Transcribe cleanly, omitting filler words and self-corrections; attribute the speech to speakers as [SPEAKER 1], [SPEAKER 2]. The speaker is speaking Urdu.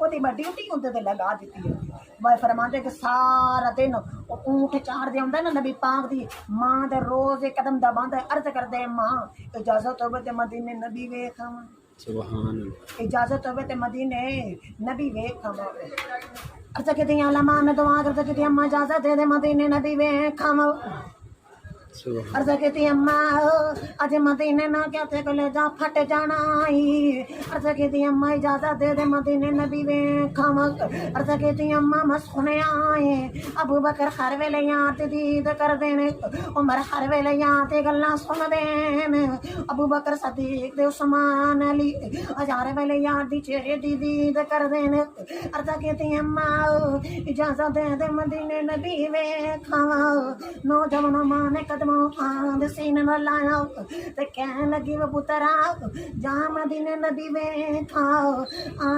[SPEAKER 1] ਉਹਦੀ ਮੈਂ ਡਿਊਟੀ ਉਹਦੇ ਤੇ ਲਗਾ ਦਿੱਤੀ ਹੈ। ਮੈਂ ਫਰਮਾਉਂਦੇ ਕਿ ਸਾਰਾ ਦਿਨ ਉਹ ਊਂਠ ਚਾੜਦੇ ਹੁੰਦਾ ਨਾ ਨਬੀ ਪਾਕ ਦੀ ਮਾਂ ਦੇ ਰੋਜ਼ ਇੱਕ ਕਦਮ ਦਬਾਉਂਦਾ ਅਰਜ਼ ਕਰਦੇ ਮਾਂ ਇਜਾਜ਼ਤ ਹੋਵੇ ਤੇ ਮਦੀਨੇ ਨਬੀ ਵੇਖ ਆਵਾਂ।
[SPEAKER 2] سبحان اللہ.
[SPEAKER 1] اجازت ہوئے تے مدینے نبی ویکھ آواں۔ عرض کیتی علماء میں دعا کرتے کیتی اماں اجازت دے دے مدینے نبی ویکھ آواں۔
[SPEAKER 2] سبحان
[SPEAKER 1] عرض کیتی اماں اج مدینے نہ کہتے کلیجہ پھٹ جانا آئی۔ عرض کیتی اماں اجازت دے دے مدینے نبی ویکھ آواں۔ عرض کیتی اماں میں سنیا آئے ابو بکر ہر ویلے یاد دید کر دینے، عمر ہر ویلے یاد گلاں سن دینے، ابو بکر صدیق دے عثمان علی ہزار ویلے یاد دی چہرے دی دید کر دینے۔ عرض کیتی اماں اجازت دے دے مدینے نبی ویکھ آواں۔ نوجوان ماں نے قدموں آند سینے نہ لایا تے کہن لگی وہ پترا جا مدینے نبی ویکھ آ۔